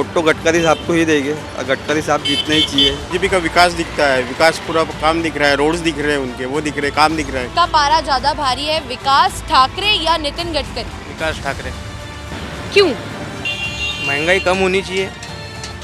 Vote तो गडकरी साहब को ही देंगे और गडकरी साहब जीतना ही चाहिए। बीजेपी का विकास दिखता है, विकास पूरा काम दिख रहा है, रोड्स दिख रहे हैं उनके, वो दिख रहे हैं, काम दिख रहा है। का पारा ज्यादा भारी है, विकास ठाकरे या नितिन गडकरी? विकास ठाकरे। क्यों? महंगाई कम होनी चाहिए।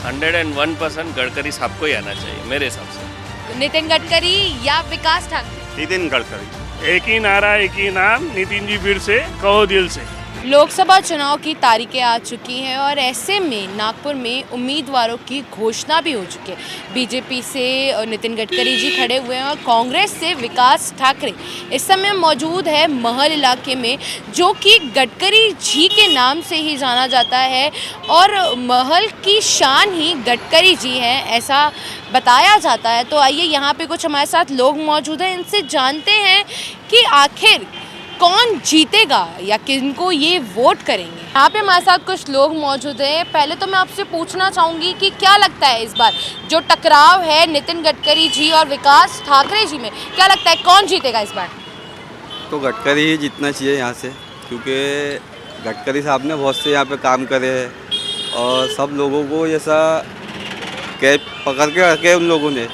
101% गडकरी साहब को ही आना चाहिए मेरे हिसाब से। नितिन गडकरी या विकास ठाकरे? नितिन गडकरी। एक ही नारा, एक ही नाम, नितिन जी फिर से कहो दिल से। लोकसभा चुनाव की तारीखें आ चुकी हैं और ऐसे में नागपुर में उम्मीदवारों की घोषणा भी हो चुकी है। बीजेपी से नितिन गडकरी जी खड़े हुए हैं और कांग्रेस से विकास ठाकरे इस समय मौजूद है महल इलाके में, जो कि गडकरी जी के नाम से ही जाना जाता है और महल की शान ही गडकरी जी है, ऐसा बताया जाता है। तो आइए यहाँ पे कुछ हमारे साथ लोग मौजूद हैं, इनसे जानते हैं कि आखिर कौन जीतेगा या किनको ये वोट करेंगे। यहाँ पे हमारे साथ कुछ लोग मौजूद हैं। पहले तो मैं आपसे पूछना चाहूँगी कि क्या लगता है इस बार जो टकराव है नितिन गडकरी जी और विकास ठाकरे जी में, क्या लगता है कौन जीतेगा इस बार? तो गडकरी ही जीतना चाहिए यहाँ से, क्योंकि गडकरी साहब ने बहुत से यहाँ पे काम करे हैं और सब लोगों को ऐसा कैब पकड़ के रखे उन लोगों ने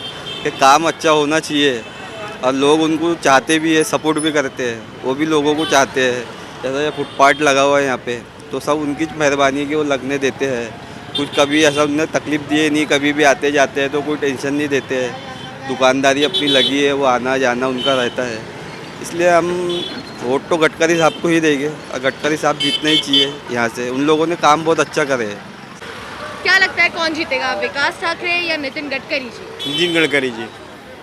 कि काम अच्छा होना चाहिए और लोग उनको चाहते भी है, सपोर्ट भी करते हैं, वो भी लोगों को चाहते हैं। जैसा ये फुटपाथ लगा हुआ है यहाँ पे, तो सब उनकी मेहरबानी है कि वो लगने देते हैं। कुछ कभी ऐसा उन्हें तकलीफ़ दिए नहीं, कभी भी आते जाते हैं तो कोई टेंशन नहीं देते हैं। दुकानदारी अपनी लगी है, वो आना जाना उनका रहता है। इसलिए हम वोट तो गडकरी साहब को ही देंगे और गडकरी साहब जीतना ही चाहिए यहाँ से। उन लोगों ने काम बहुत अच्छा करे हैं। क्या लगता है कौन जीतेगा, विकास ठाकरे या नितिन गडकरी जी? नितिन गडकरी जी।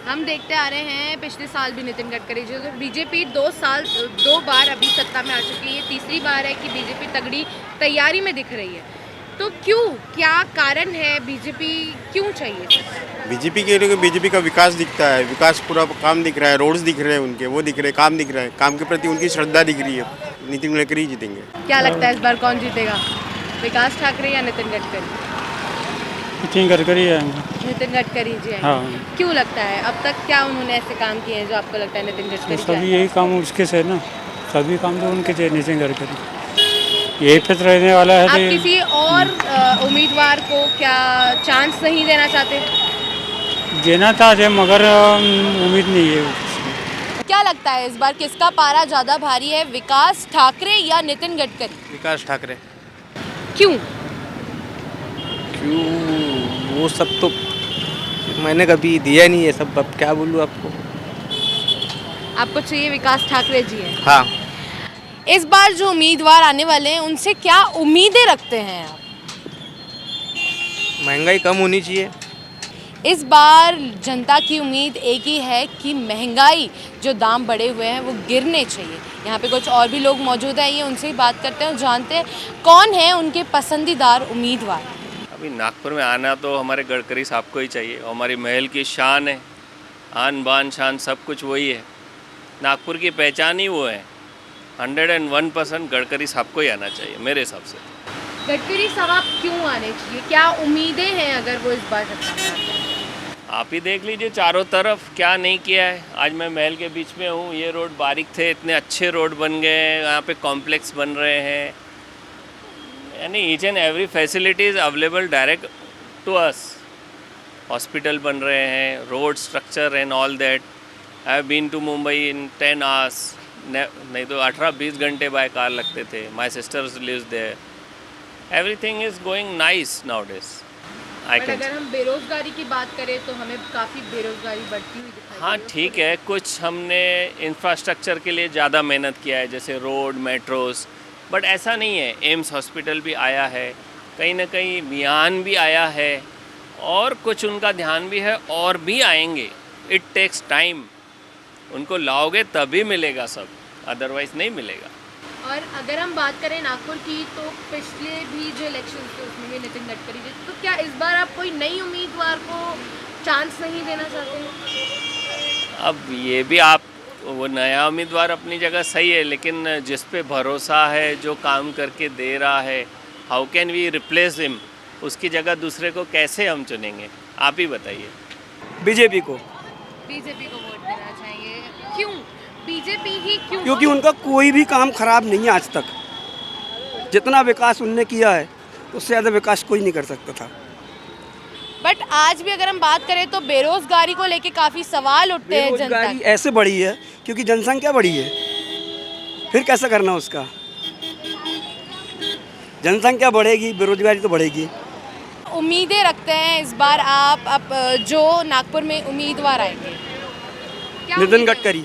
हम देखते आ रहे हैं पिछले साल भी नितिन गडकरी जी, तो बीजेपी 2 बार अभी सत्ता में आ चुकी है, ये तीसरी बार है कि बीजेपी तगड़ी तैयारी में दिख रही है। तो क्यों, क्या कारण है, बीजेपी क्यों चाहिए? बीजेपी के लिए बीजेपी का विकास दिखता है, विकास पूरा काम दिख रहा है, रोड्स दिख रहे हैं उनके, वो दिख रहे हैं, काम दिख रहा है, काम के प्रति उनकी श्रद्धा दिख रही है। नितिन गडकरी जीतेंगे। क्या लगता है इस बार कौन जीतेगा, विकास ठाकरे या नितिन गडकरी? नितिन गडकरी आएंगे। नितिन गडकरी जी आएंगे। हाँ। क्यों लगता है, अब तक क्या उन्होंने ऐसे काम किए हैं जो आपको लगता है नितिन गडकरी सभी यही काम उसके से ना, सभी काम तो उनके थे। नितिन गडकरी यही पे रहने वाला है। आप किसी और उम्मीदवार को क्या चांस नहीं देना चाहते? देना था मगर उम्मीद नहीं है। क्या लगता है इस बार किसका पारा ज़्यादा भारी है, विकास ठाकरे या नितिन गडकरी? विकास ठाकरे। क्यों? वो सब तो मैंने कभी दिया नहीं है सब, अब क्या बोलूँ आपको। आपको चाहिए विकास ठाकरे जी हैं? हाँ। इस बार जो उम्मीदवार आने वाले हैं उनसे क्या उम्मीदें रखते हैं आप? महंगाई कम होनी चाहिए। इस बार जनता की उम्मीद एक ही है कि महंगाई, जो दाम बढ़े हुए हैं वो गिरने चाहिए। यहाँ पे कुछ और भी लोग मौजूद हैं, ये उनसे ही बात करते हैं और जानते हैं कौन है उनके पसंदीदार उम्मीदवार। अभी नागपुर में आना तो हमारे गडकरी साहब को ही चाहिए, और हमारी महल की शान है, आन बान शान सब कुछ वही है, नागपुर की पहचान ही वो है। 101% गडकरी साहब को ही आना चाहिए मेरे हिसाब से। गडकरी साहब क्यों आने चाहिए, क्या उम्मीदें हैं अगर वो इस बार सत्ता में आते हैं? आप ही देख लीजिए चारों तरफ क्या नहीं किया है। आज मैं महल के बीच में हूँ, ये रोड बारीक थे, इतने अच्छे रोड बन गए हैं, यहाँ पे कॉम्प्लेक्स बन रहे हैं, यानी each and every facility is available direct to us. Hospital बन रहे हैं, road structure and all that. I have been to Mumbai in 10 hours, नहीं तो 18-20 घंटे बाय कार लगते थे। My sisters lives there. Everything is going nice nowadays. अगर हम बेरोजगारी की बात करें तो हमें काफ़ी बेरोजगारी बढ़ती हुई दिखाई हाँ दे रही है। ठीक है, कुछ हमने इंफ्रास्ट्रक्चर के लिए ज़्यादा मेहनत किया है, जैसे रोड, मेट्रोस, बट ऐसा नहीं है। एम्स हॉस्पिटल भी आया है, कहीं ना कहीं मियान भी आया है, और कुछ उनका ध्यान भी है और भी आएंगे। इट टेक्स टाइम, उनको लाओगे तभी मिलेगा सब, अदरवाइज़ नहीं मिलेगा। और अगर हम बात करें नागपुर की, तो पिछले भी जो इलेक्शन थे उसमें भी नितिन गडकरी जी, तो क्या इस बार आप कोई नई उम्मीदवार को चांस नहीं देना चाहते? अब ये भी आप, वो नया उम्मीदवार अपनी जगह सही है, लेकिन जिस पे भरोसा है, जो काम करके दे रहा है, how can we replace him? उसकी जगह दूसरे को कैसे हम चुनेंगे, आप ही बताइए। बीजेपी को। बीजेपी को वोट देना चाहिए, क्यों बीजेपी ही क्यों? क्योंकि उनका कोई भी काम खराब नहीं है आज तक। जितना विकास उनने किया है उससे ज़्यादा विकास कोई नहीं कर सकता था। बट आज भी अगर हम बात करें तो बेरोजगारी को लेके काफ़ी सवाल उठते हैं जनता बेरोजगारी के। ऐसे बढ़ी है क्योंकि जनसंख्या बढ़ी है, फिर कैसा करना उसका? जनसंख्या बढ़ेगी, बेरोजगारी तो बढ़ेगी। उम्मीदें रखते हैं इस बार आप अब जो नागपुर में उम्मीदवार आएंगे, क्या नितिन उम्मीदें- गडकरी,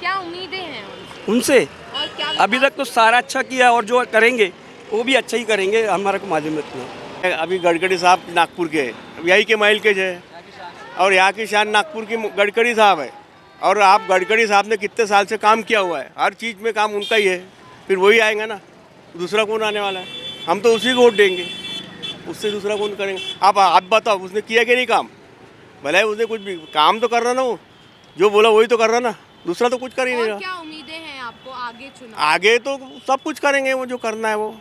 क्या उम्मीदें हैं उनसे? उनसे और क्या अभी तक तो सारा अच्छा किया और जो करेंगे वो भी अच्छा ही करेंगे, हमारा को मालूम इतना। अभी गडकरी साहब नागपुर के यही के माइल के है और यहाँ की शान नागपुर की गडकरी साहब है। और आप गडकरी साहब ने कितने साल से काम किया हुआ है, हर चीज़ में काम उनका ही है, फिर वही आएगा ना, दूसरा कौन आने वाला है? हम तो उसी को वोट देंगे, उससे दूसरा कौन करेंगे? आप बताओ, उसने किया कि नहीं काम? भले उसने कुछ भी काम तो कर रहा ना, वो जो बोला वही तो कर रहा ना, दूसरा तो कुछ कर ही नहीं और रहा। क्या उम्मीदें हैं आपको आगे चुनाव? आगे तो सब कुछ करेंगे, वो जो करना है वो,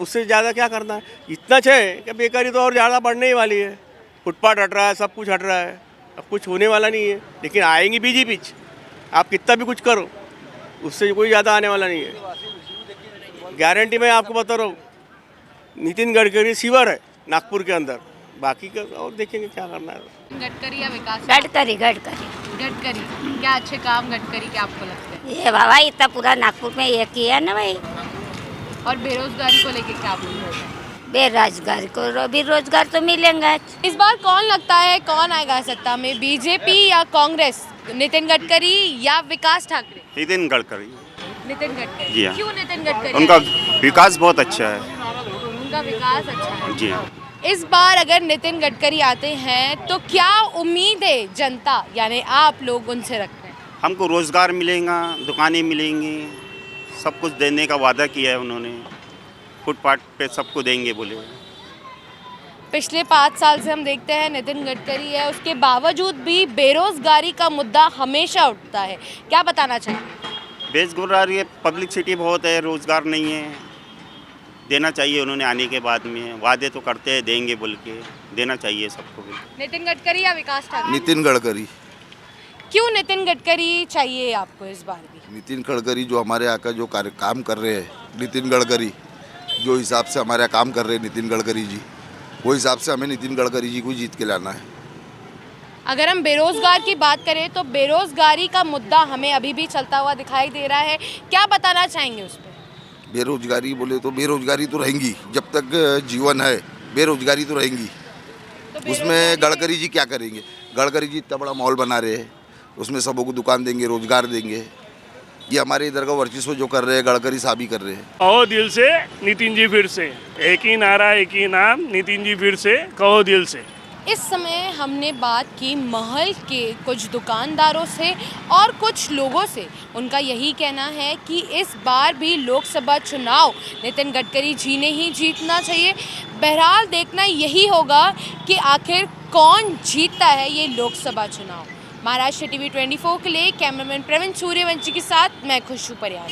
उससे ज़्यादा क्या करना है? इतना है कि बेकारी तो और ज़्यादा बढ़ने ही वाली है। फुटपाथ हट रहा है, सब कुछ हट रहा है, अब कुछ होने वाला नहीं है। लेकिन आएंगी बीजेपी, आप कितना भी कुछ करो उससे कोई ज़्यादा आने वाला नहीं है। गारंटी मैं आपको बता रहा हूँ, नितिन गडकरी सीवर है नागपुर के अंदर, बाकी का और देखेंगे क्या करना है। गडकरी या विकास? गडकरी गडकरी क्या अच्छे काम गडकरी के आपको लगते हैं? ये बाबा इतना पूरा नागपुर में ये किया ना भाई। और बेरोजगारी को लेके क्या बोल बेरोजगार को भी रोजगार तो मिलेगा। इस बार कौन लगता है कौन आएगा सत्ता में, बीजेपी या कांग्रेस? नितिन गडकरी या विकास ठाकरे? नितिन गडकरी। नितिन गडकरी। जी हाँ। क्यों नितिन गडकरी? उनका विकास बहुत अच्छा है। उनका विकास अच्छा है। जी हाँ। इस बार अगर नितिन गडकरी आते हैं तो क्या उम्मीदें जनता यानी आप लोग उनसे रखते हैं? हमको रोज़गार मिलेगा, दुकानें मिलेंगी, सब कुछ देने का वादा किया है उन्होंने, फुटपाथ पे सबको देंगे बोले। पिछले 5 साल से हम देखते हैं नितिन गडकरी है, उसके बावजूद भी बेरोजगारी का मुद्दा हमेशा उठता है। क्या बताना चाहिए? बेरोजगारी है, पब्लिसिटी बहुत है, रोज़गार नहीं है। देना चाहिए उन्होंने आने के बाद में, वादे तो करते हैं देंगे बोल के, देना चाहिए सबको भी। नितिन गडकरी या विकास ठाकरे? नितिन गडकरी। क्यों नितिन गडकरी चाहिए आपको इस बार भी? नितिन गडकरी जो हमारे यहाँ का जो काम कर रहे हैं, नितिन गडकरी जो हिसाब से हमारे यहाँ काम कर रहे हैं नितिन गडकरी जी, वो हिसाब से हमें नितिन गडकरी जी को जीत के लाना है। अगर हम बेरोजगार की बात करें तो बेरोजगारी का मुद्दा हमें अभी भी चलता हुआ दिखाई दे रहा है, क्या बताना चाहेंगे उस पर? बेरोजगारी बोले तो बेरोजगारी तो रहेंगी, जब तक जीवन है बेरोजगारी तो रहेंगी। उसमें गडकरी जी क्या करेंगे? गडकरी जी इतना बड़ा मॉल बना रहे हैं, उसमें सबों को दुकान देंगे, रोजगार देंगे। ये हमारे इधर का वर्चस्व जो कर रहे हैं गडकरी साहब ही कर रहे हैं। कहो दिल से नितिन जी फिर से, एक ही नारा एक ही नाम, नितिन जी फिर से कहो दिल से। इस समय हमने बात की महल के कुछ दुकानदारों से और कुछ लोगों से। उनका यही कहना है कि इस बार भी लोकसभा चुनाव नितिन गडकरी जी ने ही जीतना चाहिए। बहरहाल देखना यही होगा कि आखिर कौन जीतता है ये लोकसभा चुनाव। महाराष्ट्र टीवी 24 के लिए कैमरामैन प्रवीण सूर्यवंशी के साथ मैं खुशबू परियार।